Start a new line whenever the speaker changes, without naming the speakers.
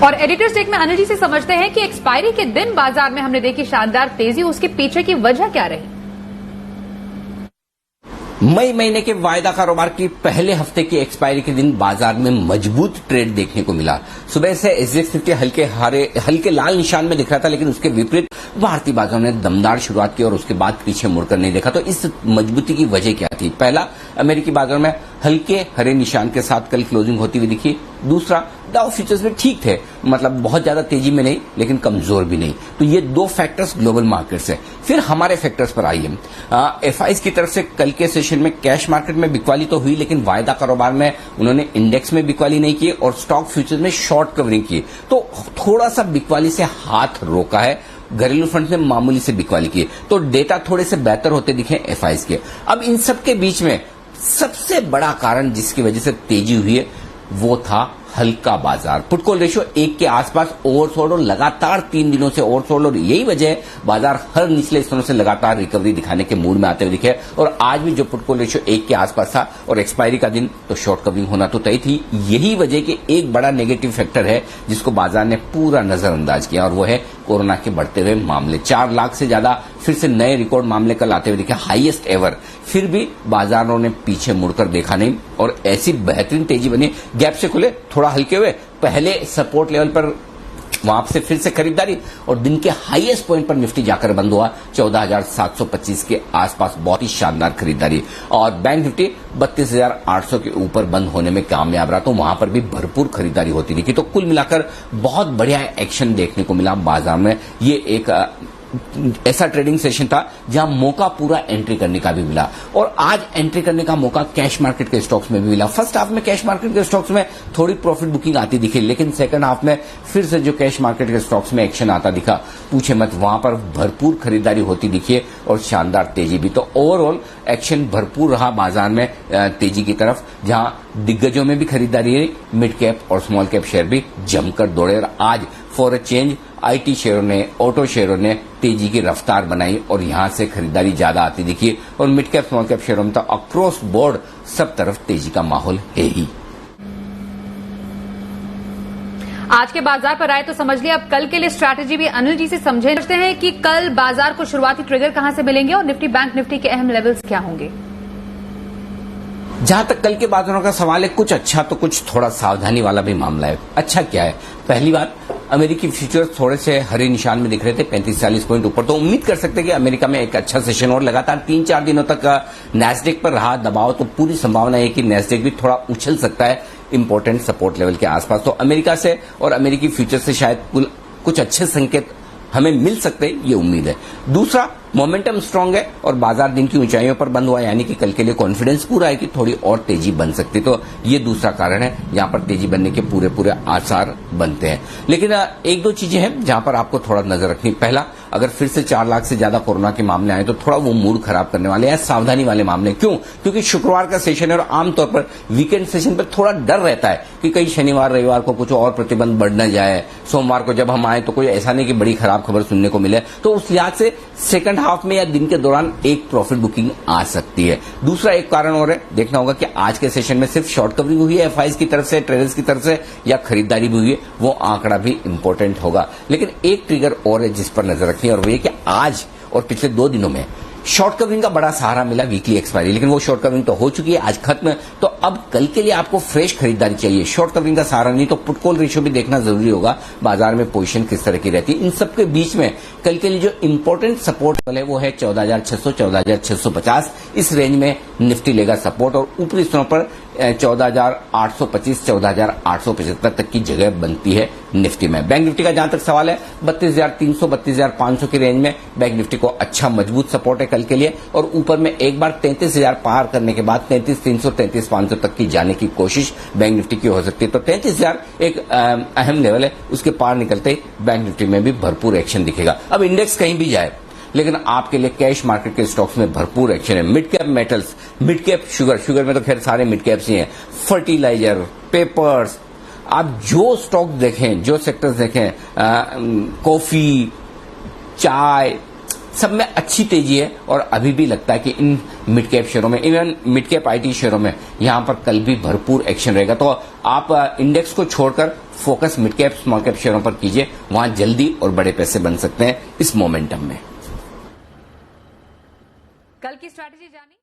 और editors take में अनिल जी से समझते हैं कि एक्सपायरी के दिन बाजार में हमने देखी शानदार तेजी, उसके पीछे की वजह क्या रही?
मई महीने के वायदा कारोबार की पहले हफ्ते की एक्सपायरी के दिन बाजार में मजबूत ट्रेड देखने को मिला। सुबह से एसजीएक्स निफ्टी हल्के लाल निशान में दिख रहा था, लेकिन उसके विपरीत भारतीय बाजारों ने दमदार शुरुआत की और उसके बाद पीछे मुड़कर नहीं देखा। तो इस मजबूती की वजह क्या थी? पहला, अमेरिकी बाजार में हल्के हरे निशान के साथ कल क्लोजिंग होती हुई दिखी। दूसरा, डाउ फ्यूचर्स में ठीक थे, मतलब बहुत ज्यादा तेजी में नहीं लेकिन कमजोर भी नहीं। तो ये दो फैक्टर्स ग्लोबल मार्केट से। फिर हमारे फैक्टर्स पर आइए। एफआईज की तरफ से कल के सेशन में कैश मार्केट में बिकवाली तो हुई, लेकिन वायदा कारोबार में उन्होंने इंडेक्स में बिकवाली नहीं की और स्टॉक फ्यूचर्स में शॉर्ट कवरिंग की। तो थोड़ा सा बिकवाली से हाथ रोका है। घरेलू फंड ने मामूली से बिकवाली की, तो डेटा थोड़े से बेहतर होते दिखे एफआईज के। अब इन सब के बीच में सबसे बड़ा कारण जिसकी वजह से तेजी हुई है वो था हल्का बाजार। पुट कॉल रेशियो 1 के आसपास ओवरसोल्ड और लगातार 3 दिनों से ओवरसोल्ड, और यही वजह है बाजार हर निचले स्तरों से लगातार रिकवरी दिखाने के मूड में आते हुए दिखे। और आज भी जो पुट कॉल रेशियो 1 के आसपास था और एक्सपायरी का दिन, तो शॉर्ट कवरिंग होना तो तय थी। यही वजह कि एक बड़ा नेगेटिव फैक्टर है जिसको बाजार ने पूरा नजरअंदाज किया, और वो है कोरोना के बढ़ते हुए मामले। 4 लाख से ज्यादा फिर से नए रिकॉर्ड मामले कल आते हुए दिखे, हाईएस्ट एवर। फिर भी बाजारों ने पीछे मुड़कर देखा नहीं और ऐसी बेहतरीन तेजी बनी। गैप से खुले, थोड़ा हल्के हुए, पहले सपोर्ट लेवल पर वहां से फिर से खरीदारी, और दिन के हाईएस्ट पॉइंट पर निफ्टी जाकर बंद हुआ 14,725 के आसपास। बहुत ही शानदार खरीदारी। और बैंक निफ्टी 32,800 के ऊपर बंद होने में कामयाब रहा, तो वहां पर भी भरपूर खरीदारी होती दिखी। तो कुल मिलाकर बहुत बढ़िया एक्शन देखने को मिला बाजार में। ये एक ऐसा ट्रेडिंग सेशन था जहां मौका पूरा एंट्री करने का भी मिला, और आज एंट्री करने का मौका कैश मार्केट के स्टॉक्स में भी मिला। फर्स्ट हाफ में कैश मार्केट के स्टॉक्स में थोड़ी प्रॉफिट बुकिंग आती दिखी, लेकिन सेकंड हाफ में फिर से जो कैश मार्केट के स्टॉक्स में एक्शन आता दिखा, पूछे मत, वहां पर भरपूर खरीदारी होती दिखी और शानदार तेजी भी। तो ओवरऑल एक्शन भरपूर रहा बाजार में तेजी की तरफ, जहां दिग्गजों में भी खरीदारी है, मिड कैप और स्मॉल कैप शेयर भी जमकर दौड़े। और आज फॉर अ चेंज आईटी शेयरों ने, ऑटो शेयरों ने तेजी की रफ्तार बनाई और यहां से खरीदारी ज्यादा आती दिखी। और मिड कैप स्मॉल कैप शेयरों में तो अक्रॉस बोर्ड सब तरफ तेजी का माहौल है ही।
आज के बाजार पर आए तो समझ लिया, अब कल के लिए स्ट्रैटेजी भी अनिल जी से समझते हैं कि कल बाजार को शुरुआती ट्रिगर कहां से मिलेंगे और निफ्टी बैंक निफ्टी के अहम लेवल्स क्या होंगे।
जहां तक कल के बाजारों का सवाल है, कुछ अच्छा तो कुछ थोड़ा सावधानी वाला भी मामला है। अच्छा क्या है? पहली बात, अमेरिकी फ्यूचर्स थोड़े से हरे निशान में दिख रहे थे, 35-40 पॉइंट ऊपर। तो उम्मीद कर सकते हैं कि अमेरिका में एक अच्छा सेशन और लगातार 3-4 दिनों तक नैस्डैक पर रहा दबाव, तो पूरी संभावना है कि नैस्डैक भी थोड़ा उछल सकता है इंपॉर्टेंट सपोर्ट लेवल के आसपास। तो अमेरिका से और अमेरिकी फ्यूचर्स से शायद कुछ अच्छे संकेत हमें मिल सकते हैं, ये उम्मीद है। दूसरा, मोमेंटम स्ट्रांग है और बाजार दिन की ऊंचाइयों पर बंद हुआ, यानी कि कल के लिए कॉन्फिडेंस पूरा है कि थोड़ी और तेजी बन सकती। तो ये दूसरा कारण है जहां पर तेजी बनने के पूरे आसार बनते हैं। लेकिन एक दो चीजें हैं जहां पर आपको थोड़ा नजर रखनी। पहला, अगर फिर से 4 लाख से ज्यादा कोरोना के मामले आए तो थोड़ा वो मूड खराब करने वाले हैं, सावधानी वाले मामले। क्यों? क्योंकि शुक्रवार का सेशन है और आमतौर पर वीकेंड सेशन पर थोड़ा डर रहता है कि कहीं शनिवार रविवार को कुछ और प्रतिबंध बढ़ न जाए, सोमवार को जब हम आए तो कोई ऐसा नहीं कि बड़ी खराब खबर सुनने को मिले। तो उस लिहाज से सेकंड हाफ में या दिन के दौरान एक प्रॉफिट बुकिंग आ सकती है। दूसरा एक कारण और है, देखना होगा कि आज के सेशन में सिर्फ शॉर्ट कवरिंग हुई है एफआईज की तरफ से, ट्रेडर्स की तरफ से, या खरीदारी भी हुई है, वो आंकड़ा भी इंपॉर्टेंट होगा। लेकिन एक ट्रिगर और है जिस पर नजर रखनी है, और वो ये कि आज और पिछले 2 दिनों में शॉर्ट कवरिंग का बड़ा सहारा मिला, वीकली एक्सपायरी, लेकिन वो शॉर्ट कवरिंग तो हो चुकी है, आज खत्म। तो अब कल के लिए आपको फ्रेश खरीदारी चाहिए, शॉर्ट कवरिंग का सहारा नहीं। तो पुट कॉल रेशियो भी देखना जरूरी होगा, बाजार में पोजीशन किस तरह की रहती है। इन सबके बीच में कल के लिए जो इंपॉर्टेंट सपोर्ट लेवल है वो है 14,600 14,650। इस रेंज में निफ्टी लेगा सपोर्ट, और ऊपरी स्तरों पर 14,825 14,875 तक की जगह बनती है निफ्टी में। बैंक निफ्टी का जहां तक सवाल है, 32,300 32,500 की रेंज में बैंक निफ्टी को अच्छा मजबूत सपोर्ट है कल के लिए, और ऊपर में एक बार 33,000 पार करने के बाद 33,300 33,500 तक की जाने की कोशिश बैंक निफ्टी की हो सकती है। तो 33,000 एक अहम लेवल है, उसके पार निकलते ही बैंक निफ्टी में भी भरपूर एक्शन दिखेगा। अब इंडेक्स कहीं भी जाए, लेकिन आपके लिए कैश मार्केट के स्टॉक्स में भरपूर एक्शन है। Mid cap metals, mid cap sugar में तो खैर सारे मिड कैप्स ही हैं, फर्टिलाइजर, पेपर्स, आप जो स्टॉक देखें, जो सेक्टर्स देखें, कॉफी, चाय, सब में अच्छी तेजी है। और अभी भी लगता है कि इन मिड कैप शेयरों में, इवन मिड कैप आईटी शेयरों में, यहां पर कल भी भरपूर एक्शन रहेगा। तो आप इंडेक्स को छोड़कर focus mid cap small cap शेयरों पर कीजिए, वहां जल्दी और बड़े पैसे बन सकते हैं इस मोमेंटम में।
कल की स्ट्रैटेजी जानी।